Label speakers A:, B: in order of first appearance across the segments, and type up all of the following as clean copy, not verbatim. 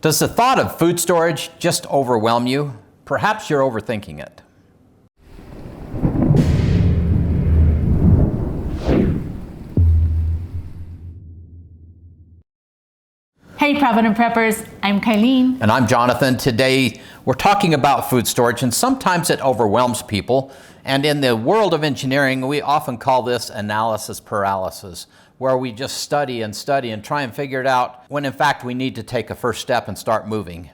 A: Does the thought of food storage just overwhelm you? Perhaps you're overthinking it.
B: Hey Provident Preppers, I'm Kylene.
A: And I'm Jonathan. Today we're talking about food storage, and sometimes it overwhelms people. And in the world of engineering, we often call this analysis paralysis, where we just study and try and figure it out when in fact we need to take a first step and start moving.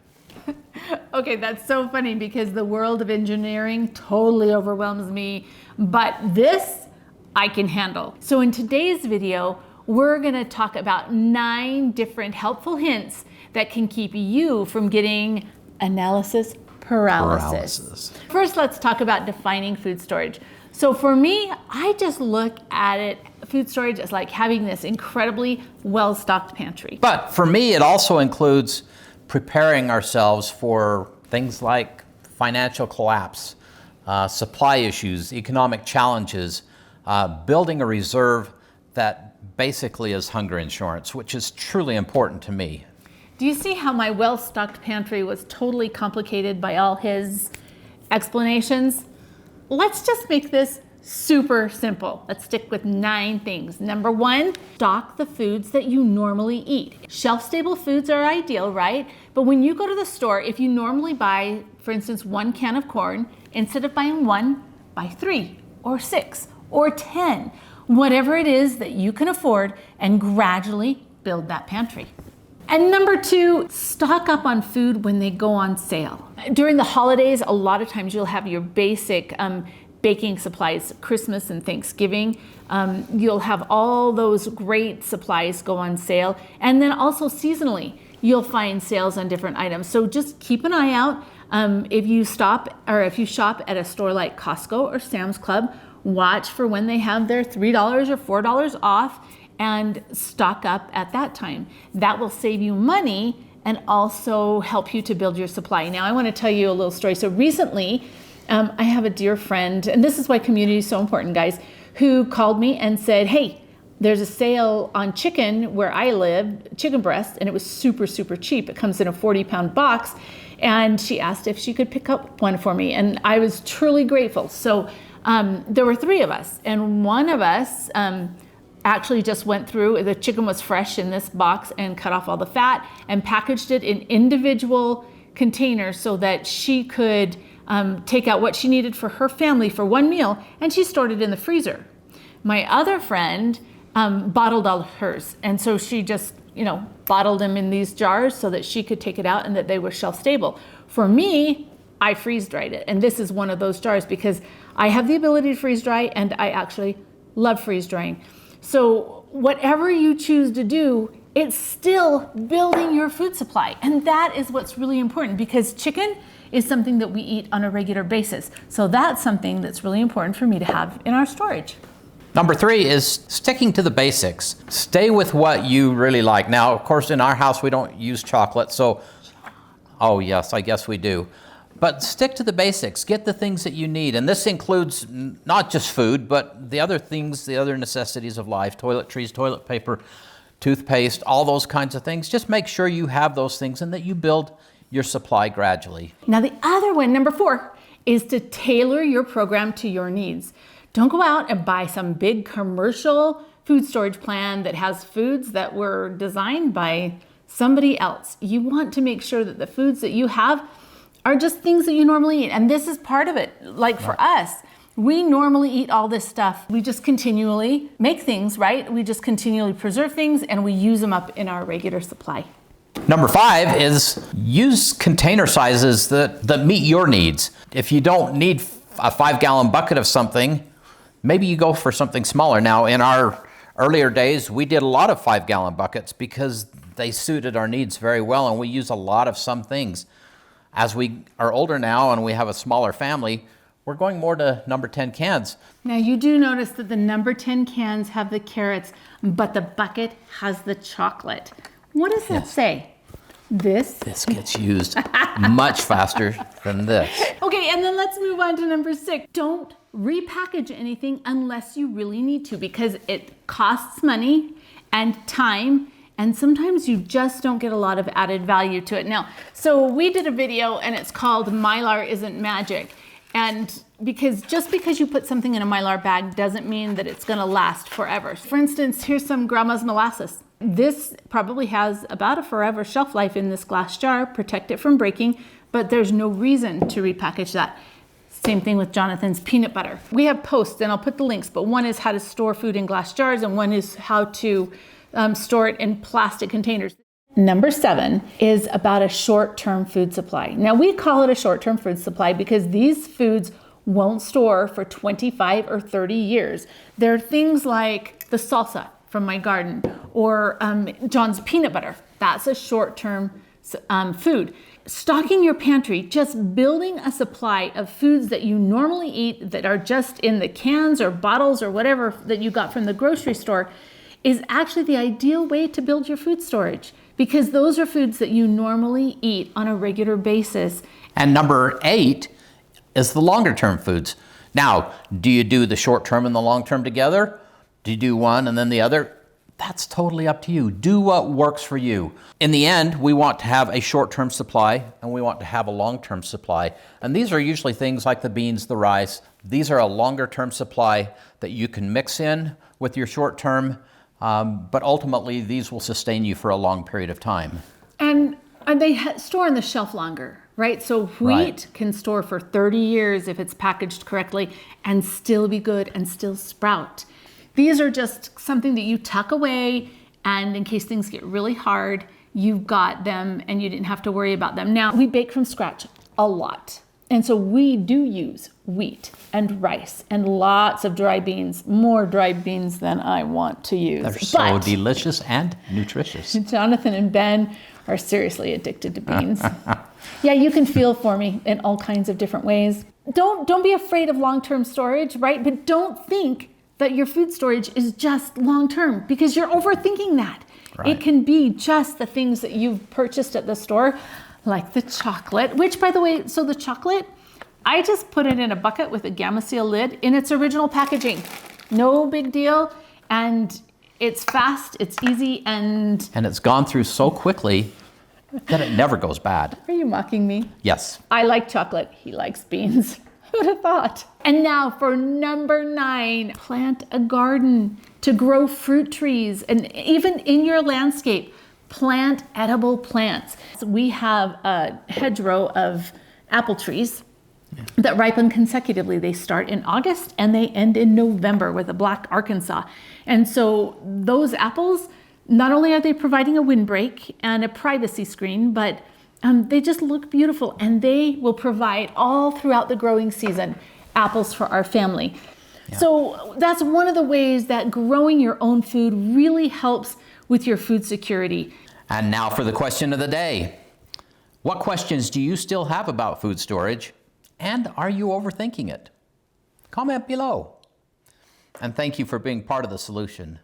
B: Okay, that's so funny because the world of engineering totally overwhelms me, but this I can handle. So in today's video, we're gonna talk about 9 different helpful hints that can keep you from getting analysis paralysis. First, let's talk about defining food storage. So for me, I just look at it, food storage, as like having this incredibly well-stocked pantry.
A: But for me, it also includes preparing ourselves for things like financial collapse, supply issues, economic challenges, building a reserve that basically is hunger insurance, which is truly important to me.
B: Do you see how my well-stocked pantry was totally complicated by all his explanations? Let's just make this super simple. Let's stick with 9 things. Number 1, stock the foods that you normally eat. Shelf-stable foods are ideal, right? But when you go to the store, if you normally buy, for instance, 1 can of corn, instead of buying 1, buy 3 or 6 or 10. Whatever it is that you can afford, and gradually build that pantry. And number 2, stock up on food when they go on sale. During the holidays, a lot of times you'll have your basic baking supplies, Christmas and Thanksgiving. You'll have all those great supplies go on sale. And then also seasonally, you'll find sales on different items. So just keep an eye out. If you shop at a store like Costco or Sam's Club, watch for when they have their $3 or $4 off and stock up at that time. That will save you money and also help you to build your supply. Now, I want to tell you a little story. So recently, I have a dear friend, and this is why community is so important, guys, who called me and said, hey, there's a sale on chicken where I live, chicken breast, and it was super, super cheap. It comes in a 40-pound box, and she asked if she could pick up one for me, and I was truly grateful. So there were 3 of us, and one of us actually just went through, the chicken was fresh in this box, and cut off all the fat and packaged it in individual containers so that she could take out what she needed for her family for 1 meal, and she stored it in the freezer. My other friend bottled all of hers, and so she just bottled them in these jars so that she could take it out and that they were shelf stable. For me, I freeze dried it, and this is one of those jars because I have the ability to freeze dry, and I actually love freeze drying. So whatever you choose to do, it's still building your food supply, and that is what's really important because chicken is something that we eat on a regular basis. So that's something that's really important for me to have in our storage.
A: Number 3 is sticking to the basics. Stay with what you really like. Now, of course, in our house, we don't use chocolate, so, oh yes, I guess we do. But stick to the basics, get the things that you need. And this includes not just food, but the other things, the other necessities of life, toiletries, toilet paper, toothpaste, all those kinds of things. Just make sure you have those things and that you build your supply gradually.
B: Now the other one, number 4, is to tailor your program to your needs. Don't go out and buy some big commercial food storage plan that has foods that were designed by somebody else. You want to make sure that the foods that you have are just things that you normally eat. And this is part of it. Like for us, we normally eat all this stuff. We just continually make things, right? We just continually preserve things and we use them up in our regular supply.
A: Number 5 is use container sizes that meet your needs. If you don't need a 5-gallon bucket of something, maybe you go for something smaller. Now, in our earlier days, we did a lot of 5-gallon buckets because they suited our needs very well, and we use a lot of some things. As we are older now and we have a smaller family, we're going more to number 10 cans.
B: Now you do notice that the number 10 cans have the carrots, but the bucket has the chocolate. What does that say? This
A: gets used much faster than this.
B: Okay, and then let's move on to number 6. Don't repackage anything unless you really need to, because it costs money and time, And sometimes you just don't get a lot of added value to it. Now, so we did a video and it's called Mylar Isn't Magic. And just because you put something in a Mylar bag doesn't mean that it's gonna last forever. For instance, here's some grandma's molasses. This probably has about a forever shelf life in this glass jar, protect it from breaking, but there's no reason to repackage that. Same thing with Jonathan's peanut butter. We have posts, and I'll put the links, but one is how to store food in glass jars, and one is how to store it in plastic containers. Number 7 is about a short-term food supply. Now, we call it a short-term food supply because these foods won't store for 25 or 30 years. They're things like the salsa from my garden, or John's peanut butter. That's a short-term food. Stocking your pantry, just building a supply of foods that you normally eat that are just in the cans or bottles or whatever that you got from the grocery store, is actually the ideal way to build your food storage, because those are foods that you normally eat on a regular basis.
A: And number 8 is the longer term foods. Now, do you do the short term and the long term together? Do you do one and then the other? That's totally up to you. Do what works for you. In the end, we want to have a short-term supply and we want to have a long-term supply. And these are usually things like the beans, the rice. These are a longer-term supply that you can mix in with your short-term, but ultimately these will sustain you for a long period of time.
B: And they store on the shelf longer, right? So wheat can store for 30 years if it's packaged correctly and still be good and still sprout. These are just something that you tuck away, and in case things get really hard, you've got them and you didn't have to worry about them. Now, we bake from scratch a lot. And so we do use wheat and rice and lots of dry beans, more dry beans than I want to use.
A: They're so delicious and nutritious.
B: Jonathan and Ben are seriously addicted to beans. Yeah, you can feel for me in all kinds of different ways. Don't be afraid of long-term storage, right? But don't think that your food storage is just long-term, because you're overthinking that. Right. It can be just the things that you've purchased at the store, like the chocolate, which, by the way, so the chocolate, I just put it in a bucket with a Gamma Seal lid in its original packaging. No big deal. And it's fast, it's easy, and
A: it's gone through so quickly that it never goes bad.
B: Are you mocking me?
A: Yes.
B: I like chocolate. He likes beans. Who'd have thought? And now for number 9, plant a garden to grow fruit trees. And even in your landscape, plant edible plants. So we have a hedgerow of apple trees that ripen consecutively. They start in August and they end in November with a black Arkansas. And so those apples, not only are they providing a windbreak and a privacy screen, but they just look beautiful, and they will provide all throughout the growing season apples for our family. Yeah. So that's one of the ways that growing your own food really helps with your food security.
A: And now for the question of the day. What questions do you still have about food storage? And are you overthinking it? Comment below. And thank you for being part of the solution.